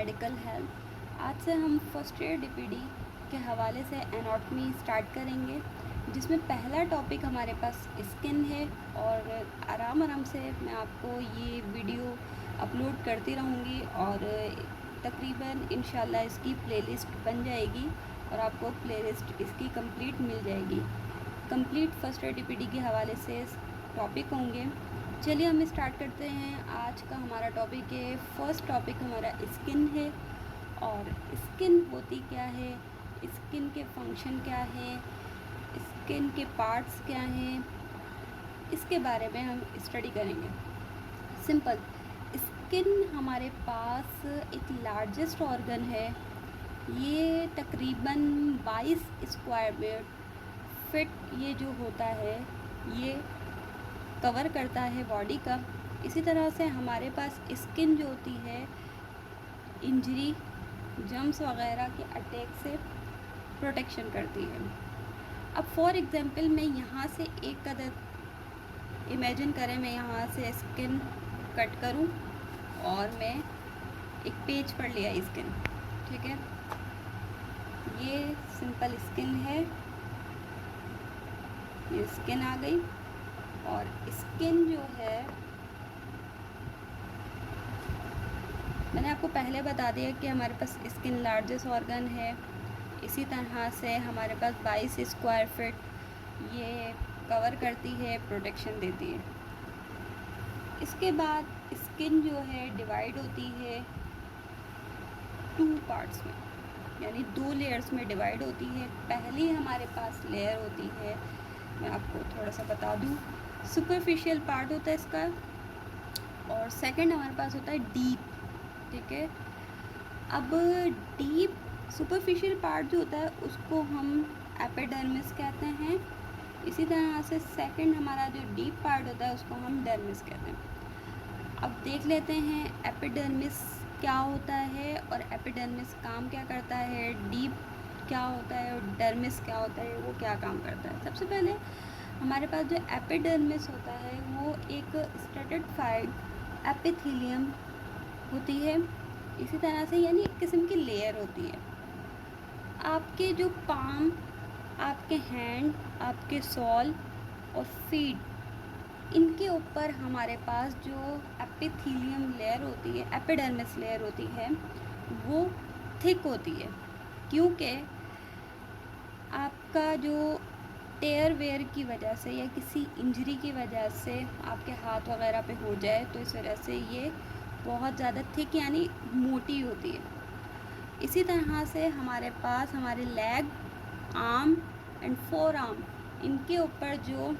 Medical health. आज से हम फर्स्ट ईयर डीपीडी के हवाले से एनाटॉमी स्टार्ट करेंगे, जिसमें पहला टॉपिक हमारे पास स्किन है। और आराम आराम से मैं आपको ये वीडियो अपलोड करती रहूँगी और तकरीबन इंशाल्लाह इसकी प्लेलिस्ट बन जाएगी और आपको प्लेलिस्ट इसकी कंप्लीट मिल जाएगी। कंप्लीट फर्स्ट ईयर डीपीडी के हवाले से टॉपिक होंगे। चलिए हम स्टार्ट करते हैं। आज का हमारा टॉपिक है, फर्स्ट टॉपिक हमारा स्किन है। और स्किन होती क्या है, स्किन के फंक्शन क्या है, स्किन के पार्ट्स क्या हैं, इसके बारे में हम स्टडी करेंगे। सिंपल, स्किन हमारे पास एक लार्जेस्ट ऑर्गन है। ये तकरीबन 22 स्क्वायर फिट ये जो होता है ये कवर करता है बॉडी का। इसी तरह से हमारे पास स्किन जो होती है इंजरी, जर्म्स वगैरह के अटैक से प्रोटेक्शन करती है। अब फॉर एग्ज़ाम्पल मैं यहाँ से एक कदर इमेजिन करें, मैं यहाँ से स्किन कट करूँ और मैं एक पेज पर लिया स्किन, ठीक है। ये सिंपल स्किन है, ये स्किन आ गई। और स्किन जो है मैंने आपको पहले बता दिया कि हमारे पास स्किन लार्जेस्ट ऑर्गन है। इसी तरह से हमारे पास 22 स्क्वायर फिट ये कवर करती है, प्रोटेक्शन देती है। इसके बाद स्किन जो है डिवाइड होती है 2 पार्ट्स में, यानी 2 लेयर्स में डिवाइड होती है। पहली हमारे पास लेयर होती है, मैं आपको थोड़ा सा बता दूं, सुपरफिशियल पार्ट होता है इसका, और सेकंड हमारे पास होता है डीप, ठीक है। अब डीप सुपरफिशियल पार्ट जो होता है उसको हम एपिडर्मिस कहते हैं। इसी तरह से सेकंड हमारा जो डीप पार्ट होता है उसको हम डर्मिस कहते हैं। अब देख लेते हैं एपिडर्मिस क्या होता है और एपिडर्मिस काम क्या करता है, डीप क्या होता है और डर्मिस क्या होता है, वो क्या काम करता है। सबसे पहले हमारे पास जो एपिडर्मिस होता है वो एक स्ट्रेटिफाइड एपिथेलियम होती है। इसी तरह से यानी एक किस्म की लेयर होती है। आपके जो पाम, आपके हैंड, आपके सॉल और फीट, इनके ऊपर हमारे पास जो एपिथेलियम लेयर होती है, एपिडर्मिस लेयर होती है, वो थिक होती है। क्योंकि आपका जो टेयर वेयर की वजह से या किसी इंजरी की वजह से आपके हाथ वगैरह पे हो जाए तो इस वजह से ये बहुत ज़्यादा थिक यानी मोटी होती है। इसी तरह से हमारे पास हमारे leg, arm and four arm, इनके ऊपर जो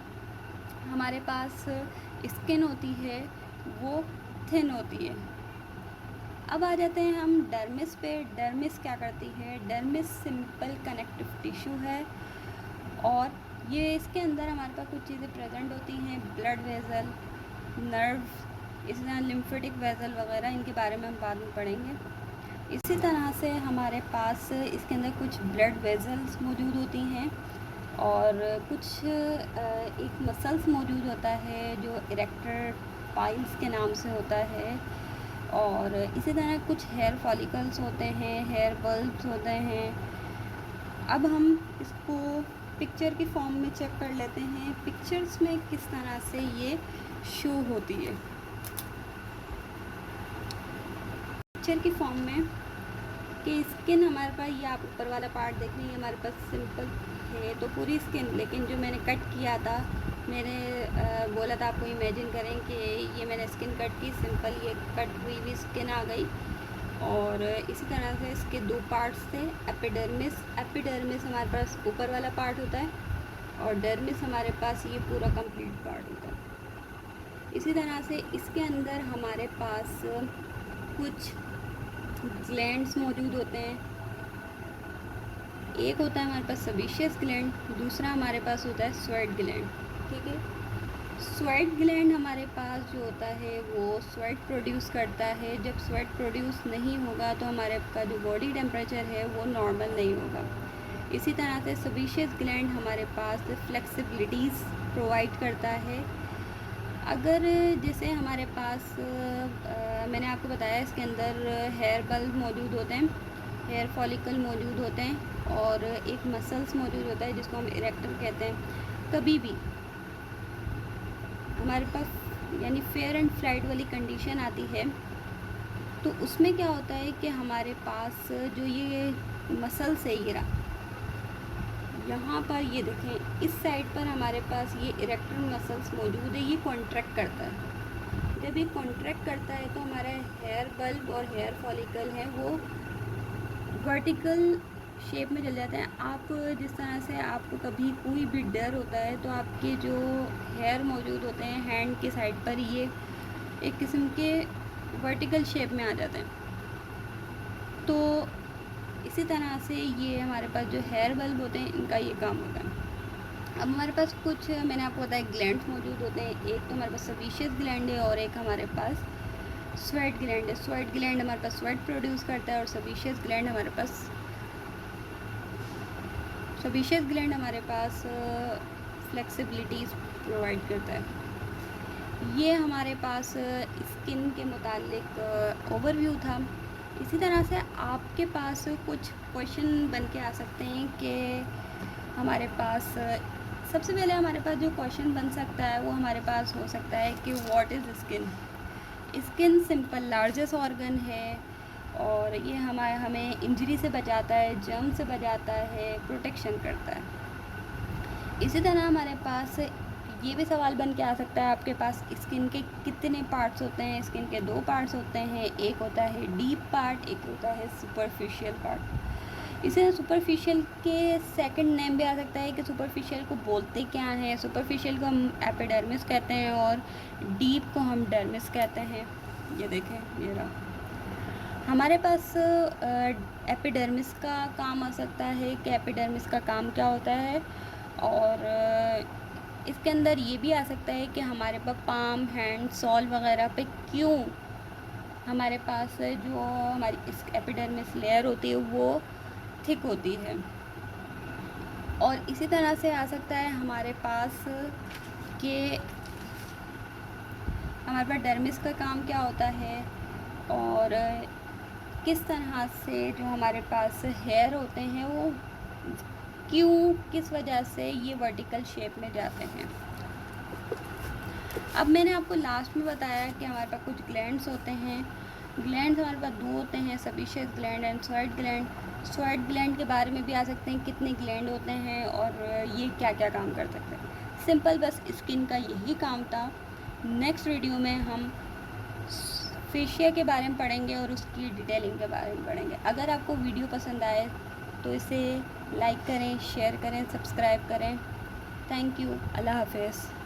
हमारे पास स्किन होती है वो थिन होती है। अब आ जाते हैं हम डर्मिस पे। डर्मिस क्या करती है, डर्मिस सिंपल कनेक्टिव टिश्यू है और ये इसके अंदर हमारे पास कुछ चीज़ें प्रेजेंट होती हैं, ब्लड वेज़ल, नर्व, इसी तरह लिम्फेटिक वेज़ल वगैरह, इनके बारे में हम बाद में पढ़ेंगे। इसी तरह से हमारे पास इसके अंदर कुछ ब्लड वेज़ल्स मौजूद होती हैं और कुछ एक मसल्स मौजूद होता है जो इरेक्टर पाइल्स के नाम से होता है। और इसी तरह कुछ हेयर फॉलिकल्स होते हैं, हेयर बल्ब्स होते हैं। अब हम इसको पिक्चर की फॉर्म में चेक कर लेते हैं, पिक्चर्स में किस तरह से ये शो होती है। पिक्चर की फॉर्म में कि स्किन हमारे पास, ये आप ऊपर वाला पार्ट देख रही हैं, हमारे पास सिंपल है तो पूरी स्किन, लेकिन जो मैंने कट किया था, मैंने बोला था आपको इमेजिन करें कि ये मैंने स्किन कट की, सिंपल ये कट हुई भी स्किन आ गई। और इसी तरह से इसके 2 पार्ट्स थे, एपिडर्मिस, एपिडर्मिस हमारे पास ऊपर वाला पार्ट होता है और डर्मिस हमारे पास ये पूरा कंप्लीट पार्ट होता है। इसी तरह से इसके अंदर हमारे पास कुछ ग्लैंड्स मौजूद होते हैं। एक होता है हमारे पास सेबेशियस ग्लैंड, दूसरा हमारे पास होता है स्वेट ग्लैंड, ठीक है। स्वेट ग्लैंड हमारे पास जो होता है वो स्वेट प्रोड्यूस करता है। जब स्वेट प्रोड्यूस नहीं होगा तो हमारे का जो बॉडी टेम्परेचर है वो नॉर्मल नहीं होगा। इसी तरह से सेबेशियस ग्लैंड हमारे पास फ्लेक्सिबिलिटीज़ प्रोवाइड करता है। अगर जैसे हमारे पास मैंने आपको बताया इसके अंदर हेयर बल्ब मौजूद होते हैं, हेयर फॉलिकल मौजूद होते हैं और एक मसल्स मौजूद होता है जिसको हम इरेक्टर कहते हैं। कभी भी हमारे पास यानी फेयर एंड फ्लाइट वाली कंडीशन आती है तो उसमें क्या होता है कि हमारे पास जो ये मसल्स है, ये रहा यहाँ पर, ये देखें इस साइड पर हमारे पास ये इरेक्टर मसल्स मौजूद है, ये कॉन्ट्रैक्ट करता है। जब ये कॉन्ट्रैक्ट करता है तो हमारा हेयर बल्ब और हेयर फॉलिकल है वो वर्टिकल शेप में चल जाते हैं। आप जिस तरह से आपको कभी कोई भी डर होता है तो आपके जो हेयर मौजूद होते हैं हैंड के साइड पर, ये एक किस्म के वर्टिकल शेप में आ जाते हैं। तो इसी तरह से ये हमारे पास जो हेयर बल्ब होते हैं इनका ये काम होता है। अब हमारे पास कुछ मैंने आपको बताया ग्लैंड्स मौजूद होते हैं। एक तो हमारे पास सेबेशियस ग्लैंड है और एक हमारे पास स्वेट ग्लैंड है। स्वेट ग्लैंड हमारे पास स्वेट प्रोड्यूस करता है और सेबेशियस ग्लैंड हमारे पास फ्लेक्सिबिलिटीज़ प्रोवाइड करता है। ये हमारे पास स्किन के मुतालिक ओवरव्यू था। इसी तरह से आपके पास कुछ क्वेश्चन बन के आ सकते हैं कि हमारे पास सबसे पहले हमारे पास जो क्वेश्चन बन सकता है वो हमारे पास हो सकता है कि what is skin. Skin simple largest organ है और ये हमें इंजरी से बचाता है, जर्म से बचाता है, प्रोटेक्शन करता है। इसी तरह हमारे पास ये भी सवाल बन के आ सकता है आपके पास स्किन के कितने पार्ट्स होते हैं। स्किन के 2 पार्ट्स होते हैं, एक होता है डीप पार्ट, एक होता है सुपरफिशियल पार्ट। इसे सुपरफिशियल के सेकंड नेम भी आ सकता है कि सुपरफिशियल को बोलते क्या हैं। सुपरफिशियल को हम एपिडर्मिस कहते हैं और डीप को हम डर्मिस कहते हैं। ये देखें, ये रहा हमारे पास एपिडर्मिस का काम आ सकता है कि एपिडर्मिस का काम क्या होता है। और इसके अंदर ये भी आ सकता है कि हमारे पास पाम, हैंड, सॉल वगैरह पे क्यों हमारे पास जो हमारी इस एपिडर्मिस लेयर होती है वो थिक होती है। और इसी तरह से आ सकता है हमारे पास कि हमारे पास डर्मिस का काम क्या होता है और किस तरह से जो हमारे पास हेयर होते हैं वो क्यों, किस वजह से ये वर्टिकल शेप में जाते हैं। अब मैंने आपको लास्ट में बताया कि हमारे पास कुछ ग्लैंड्स होते हैं। ग्लैंड्स हमारे पास 2 होते हैं, sebaceous gland and sweat gland. Sweat gland के बारे में भी आ सकते हैं, कितने ग्लैंड होते हैं और ये क्या क्या काम कर सकते हैं। सिंपल बस स्किन का यही काम था। नेक्स्ट वीडियो में हम फेशिया के बारे में पढ़ेंगे और उसकी डिटेलिंग के बारे में पढ़ेंगे। अगर आपको वीडियो पसंद आए तो इसे लाइक करें, शेयर करें, सब्सक्राइब करें। Thank you. अल्लाह हाफ़िज़।